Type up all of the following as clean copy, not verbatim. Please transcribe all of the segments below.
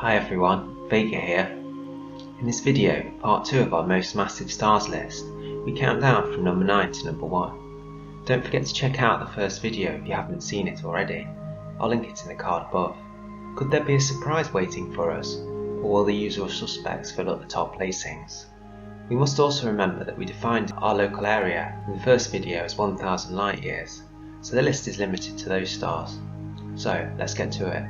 Hi everyone, Vega here. In this video, part 2 of our most massive stars list, we count down from number 9 to number 1. Don't forget to check out the first video if you haven't seen it already. I'll link it in the card above. Could there be a surprise waiting for us, or will the usual suspects fill up the top placings? We must also remember that we defined our local area in the first video as 1000 light years, so the list is limited to those stars. So let's get to it.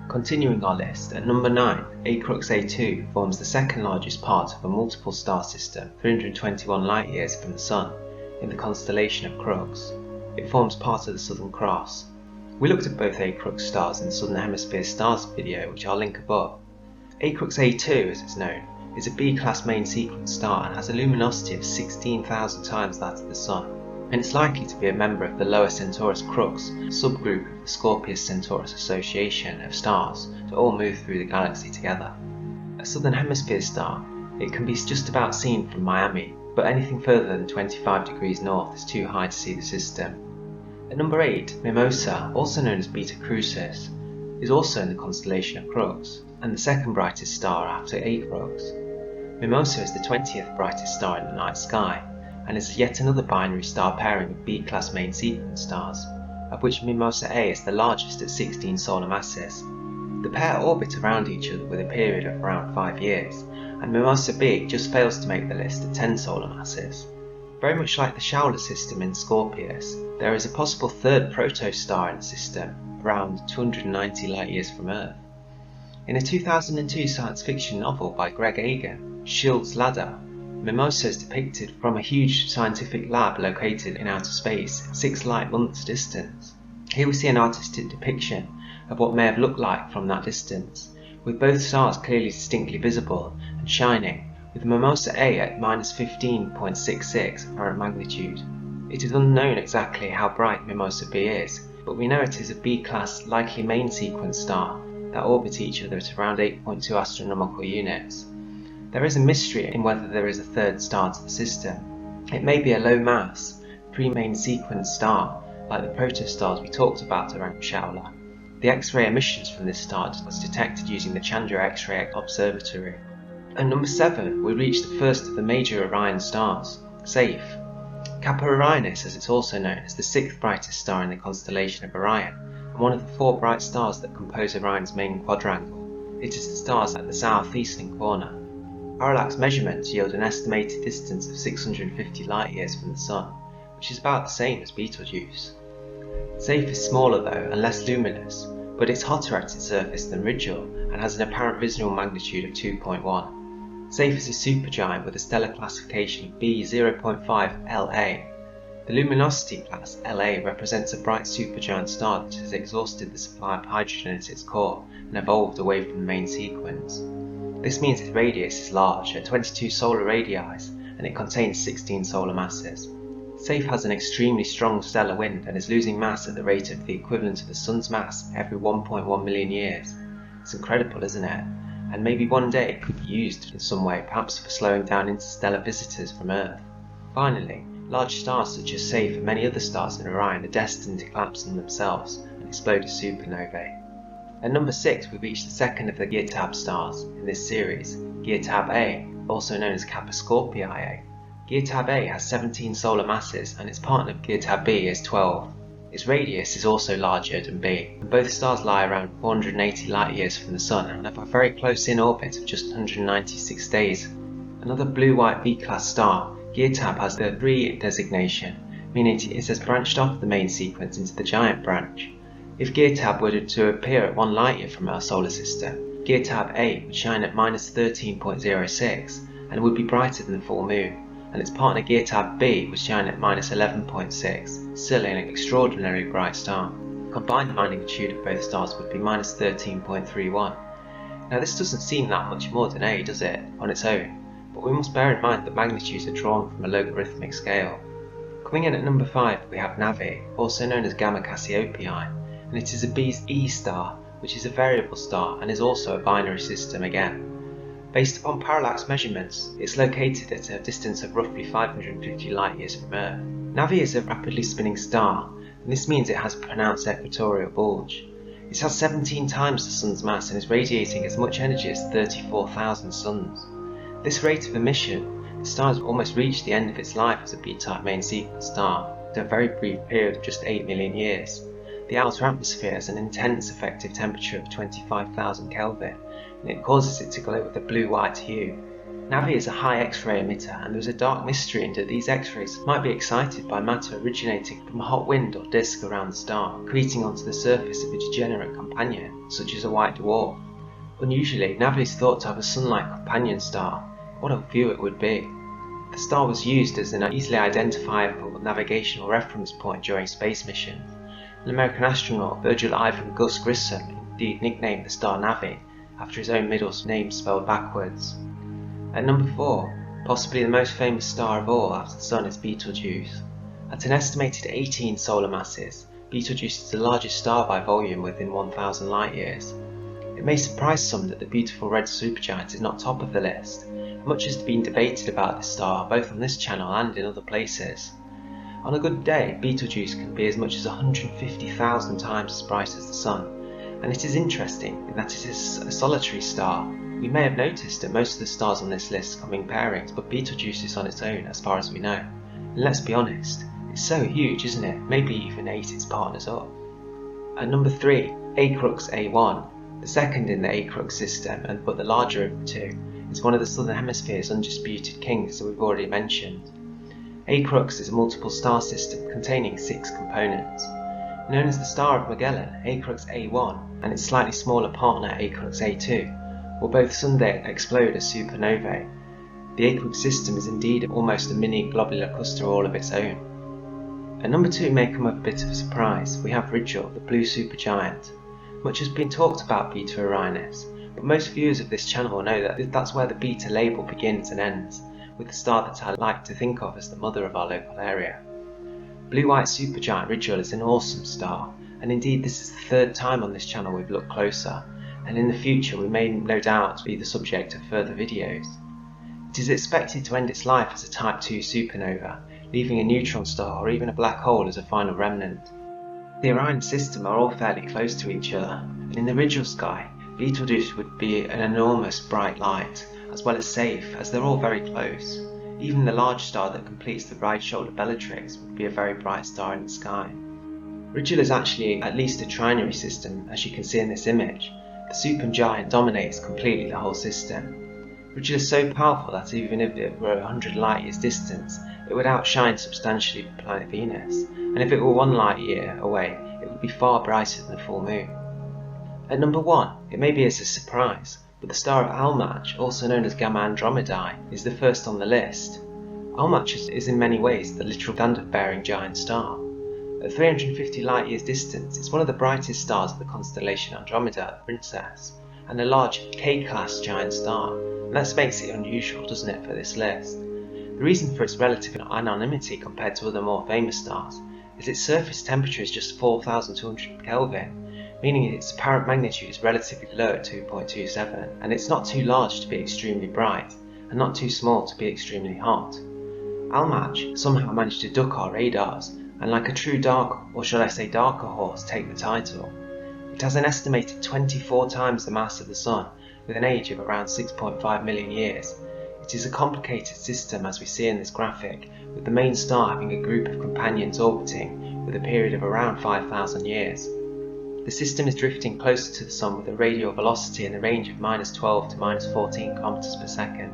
Continuing our list, at number 9, Acrux A2 forms the second largest part of a multiple star system 321 light years from the Sun, in the constellation of Crux. It forms part of the Southern Cross. We looked at both Acrux stars in the Southern Hemisphere stars video, which I'll link above. Acrux A2, as it's known, is a B-class main sequence star and has a luminosity of 16,000 times that of the Sun, and it's likely to be a member of the lower Centaurus Crux subgroup of the Scorpius Centaurus association of stars that all move through the galaxy together. A Southern Hemisphere star, it can be just about seen from Miami, but anything further than 25 degrees north is too high to see the system. At number 8, Mimosa, also known as Beta Crucis, is also in the constellation of Crux, and the second brightest star after Acrux. Mimosa is the 20th brightest star in the night sky, and is yet another binary star pairing of B-class main sequence stars, of which Mimosa A is the largest at 16 solar masses. The pair orbit around each other with a period of around 5 years, and Mimosa B just fails to make the list at 10 solar masses. Very much like the Shaula system in Scorpius, there is a possible third protostar in the system, around 290 light years from Earth. In a 2002 science fiction novel by Greg Egan, Schild's Ladder, Mimosa is depicted from a huge scientific lab located in outer space, 6 light months distance. Here we see an artistic depiction of what may have looked like from that distance, with both stars clearly distinctly visible and shining, with Mimosa A at -15.66 apparent magnitude. It is unknown exactly how bright Mimosa B is, but we know it is a B-class likely main sequence star that orbit each other at around 8.2 astronomical units. There is a mystery in whether there is a third star to the system. It may be a low-mass, pre-main sequence star, like the protostars we talked about around Shaula. The X-ray emissions from this star was detected using the Chandra X-ray Observatory. At number 7, we reach the first of the major Orion stars, Saiph. Kappa Orionis, as it's also known, is the 6th brightest star in the constellation of Orion, and one of the 4 bright stars that compose Orion's main quadrangle. It is the star's at the southeastern corner. Parallax measurements yield an estimated distance of 650 light years from the Sun, which is about the same as Betelgeuse. Saiph is smaller though and less luminous, but it's hotter at its surface than Rigel and has an apparent visual magnitude of 2.1. Saiph is a supergiant with a stellar classification of B 0.5 La. The luminosity class La represents a bright supergiant star that has exhausted the supply of hydrogen at its core and evolved away from the main sequence. This means its radius is large, at 22 solar radii, and it contains 16 solar masses. Saiph has an extremely strong stellar wind and is losing mass at the rate of the equivalent of the Sun's mass every 1.1 million years. It's incredible, isn't it? And maybe one day it could be used in some way, perhaps for slowing down interstellar visitors from Earth. Finally, large stars such as Saiph and many other stars in Orion are destined to collapse on themselves and explode as supernovae. At number 6, we reach the second of the Girtab stars in this series, Girtab A, also known as Kappa Scorpii A. Girtab A has 17 solar masses and its partner Girtab B is 12. Its radius is also larger than B, and both stars lie around 480 light years from the Sun and have a very close in orbit of just 196 days. Another blue-white B-class star, Girtab has the 3 designation, meaning it has branched off the main sequence into the giant branch. If Girtab were to appear at 1 light year from our solar system, Girtab A would shine at -13.06 and would be brighter than the full moon, and its partner Girtab B would shine at -11.6, still an extraordinarily bright star. The combined magnitude of both stars would be -13.31. Now this doesn't seem that much more than A, does it, on its own, but we must bear in mind that magnitudes are drawn from a logarithmic scale. Coming in at number 5 we have Navi, also known as Gamma Cassiopei, and it is a B-E star, which is a variable star and is also a binary system again. Based upon parallax measurements, it's located at a distance of roughly 550 light years from Earth. Navi is a rapidly spinning star, and this means it has a pronounced equatorial bulge. It has 17 times the Sun's mass and is radiating as much energy as 34,000 suns. At this rate of emission, the star has almost reached the end of its life as a B-type main sequence star, after a very brief period of just 8 million years. The outer atmosphere has an intense effective temperature of 25,000 Kelvin, and it causes it to glow with a blue-white hue. Navi is a high X-ray emitter, and there is a dark mystery into these X-rays might be excited by matter originating from a hot wind or disk around the star, accreting onto the surface of a degenerate companion, such as a white dwarf. Unusually, Navi is thought to have a Sun-like companion star. What a view it would be! The star was used as an easily identifiable navigational reference point during space missions. An American astronaut, Virgil Ivan Gus Grissom, indeed nicknamed the star Navi, after his own middle name spelled backwards. At number 4, possibly the most famous star of all after the Sun, is Betelgeuse. At an estimated 18 solar masses, Betelgeuse is the largest star by volume within 1,000 light years. It may surprise some that the beautiful red supergiant is not top of the list. Much has been debated about this star, both on this channel and in other places. On a good day, Betelgeuse can be as much as 150,000 times as bright as the Sun, and it is interesting in that it is a solitary star. We may have noticed that most of the stars on this list come in pairings, but Betelgeuse is on its own as far as we know. And let's be honest, it's so huge, isn't it? Maybe even ate its partners up. At number 3, Acrux A1, the second in the Acrux system, but the larger of the two, is one of the Southern Hemisphere's undisputed kings that we've already mentioned. Acrux is a multiple star system containing 6 components. Known as the Star of Magellan, Acrux A1 and its slightly smaller partner Acrux A2 will both someday explode as supernovae. The Acrux system is indeed almost a mini globular cluster all of its own. At number 2 may come up a bit of a surprise. We have Rigel, the blue supergiant. Much has been talked about Beta Orionis, but most viewers of this channel will know that that's where the Beta label begins and ends, with the star that I like to think of as the mother of our local area. Blue-white supergiant Rigel is an awesome star, and indeed this is the 3rd time on this channel we've looked closer, and in the future we may no doubt be the subject of further videos. It is expected to end its life as a Type II supernova, leaving a neutron star or even a black hole as a final remnant. The Orion system are all fairly close to each other, and in the Rigel sky, Betelgeuse would be an enormous bright light, as well as Saiph, as they're all very close. Even the large star that completes the Rigel Bellatrix would be a very bright star in the sky. Rigel is actually at least a trinary system, as you can see in this image. The supergiant dominates completely the whole system. Rigel is so powerful that even if it were 100 light years distance, it would outshine substantially the planet Venus, and if it were 1 light year away, it would be far brighter than the full moon. At number 1, it may be as a surprise, but the star of ALMACH, also known as Gamma Andromedae, is the first on the list. ALMACH is in many ways the literal standard-bearing giant star. At 350 light years distance, it's one of the brightest stars of the constellation Andromeda, the Princess, and a large K-class giant star, and that makes it unusual, doesn't it, for this list? The reason for its relative anonymity compared to other more famous stars is its surface temperature is just 4,200 Kelvin, meaning its apparent magnitude is relatively low at 2.27, and it's not too large to be extremely bright, and not too small to be extremely hot. ALMACH somehow managed to duck our radars, and like a true dark, or should I say darker horse, take the title. It has an estimated 24 times the mass of the Sun, with an age of around 6.5 million years. It is a complicated system as we see in this graphic, with the main star having a group of companions orbiting with a period of around 5,000 years. The system is drifting closer to the Sun with a radial velocity in the range of -12 to -14 km per second.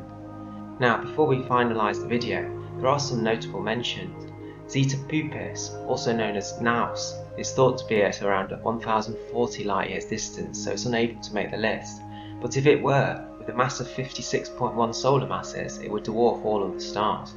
Now, before we finalise the video, there are some notable mentions. Zeta Puppis, also known as Naos, is thought to be at around 1040 light years distance, so it's unable to make the list, but if it were, with a mass of 56.1 solar masses, it would dwarf all of the stars.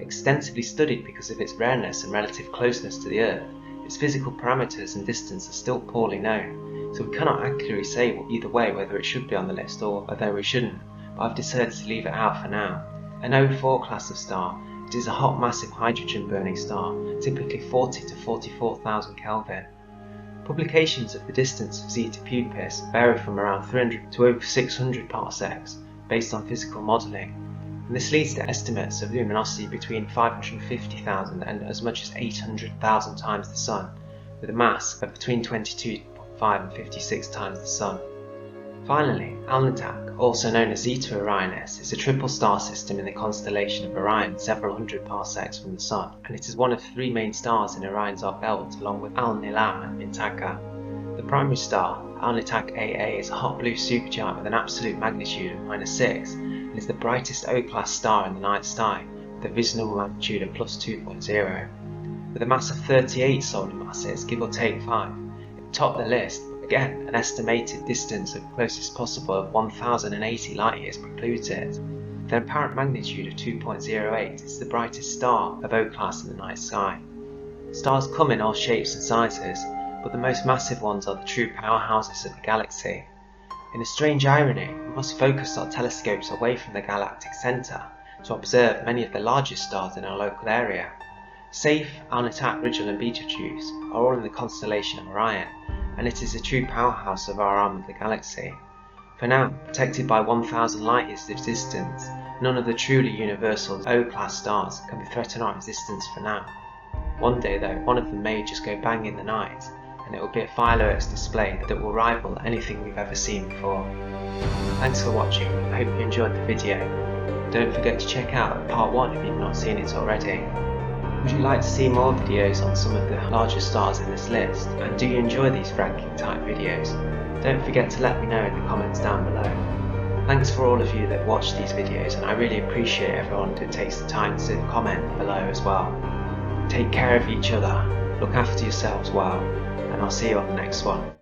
Extensively studied because of its rareness and relative closeness to the Earth, its physical parameters and distance are still poorly known, so we cannot accurately say either way whether it should be on the list or whether we shouldn't, but I've decided to leave it out for now. An O4 class of star, it is a hot massive hydrogen burning star, typically 40 to 44,000 Kelvin. Publications of the distance of Zeta Puppis vary from around 300 to over 600 parsecs, based on physical modelling, and this leads to estimates of luminosity between 550,000 and as much as 800,000 times the Sun, with a mass of between 22 5 and 56 times the Sun. Finally, ALMACH, also known as Zeta Orionis, is a triple star system in the constellation of Orion, several hundred parsecs from the Sun, and it is one of 3 main stars in Orion's arc belt along with Al-Nilam and Mintaka. The primary star, ALMACH AA, is a hot blue supergiant with an absolute magnitude of -6 and is the brightest O-class star in the night sky with a visible magnitude of +2.0. With a mass of 38 solar masses, give or take 5, it topped the list. Again, an estimated distance of closest possible of 1080 light years precludes it. With an apparent magnitude of 2.08, it's the brightest star of O-class in the night sky. Stars come in all shapes and sizes, but the most massive ones are the true powerhouses of the galaxy. In a strange irony, we must focus our telescopes away from the galactic centre to observe many of the largest stars in our local area. Saiph, ALMACH, Rigel and Betelgeuse are all in the constellation of Orion, and it is a true powerhouse of our arm of the galaxy. For now, protected by 1000 light years of distance, none of the truly universal O-class stars can be threatening our existence for now. One day though, one of them may just go bang in the night, and it will be a fireworks display that will rival anything we've ever seen before. Thanks for watching, I hope you enjoyed the video. Don't forget to check out part 1 if you've not seen it already. Would you like to see more videos on some of the larger stars in this list, and do you enjoy these ranking type videos? Don't forget to let me know in the comments down below. Thanks for all of you that watch these videos, and I really appreciate everyone that takes the time to comment below as well. Take care of each other, look after yourselves well, and I'll see you on the next one.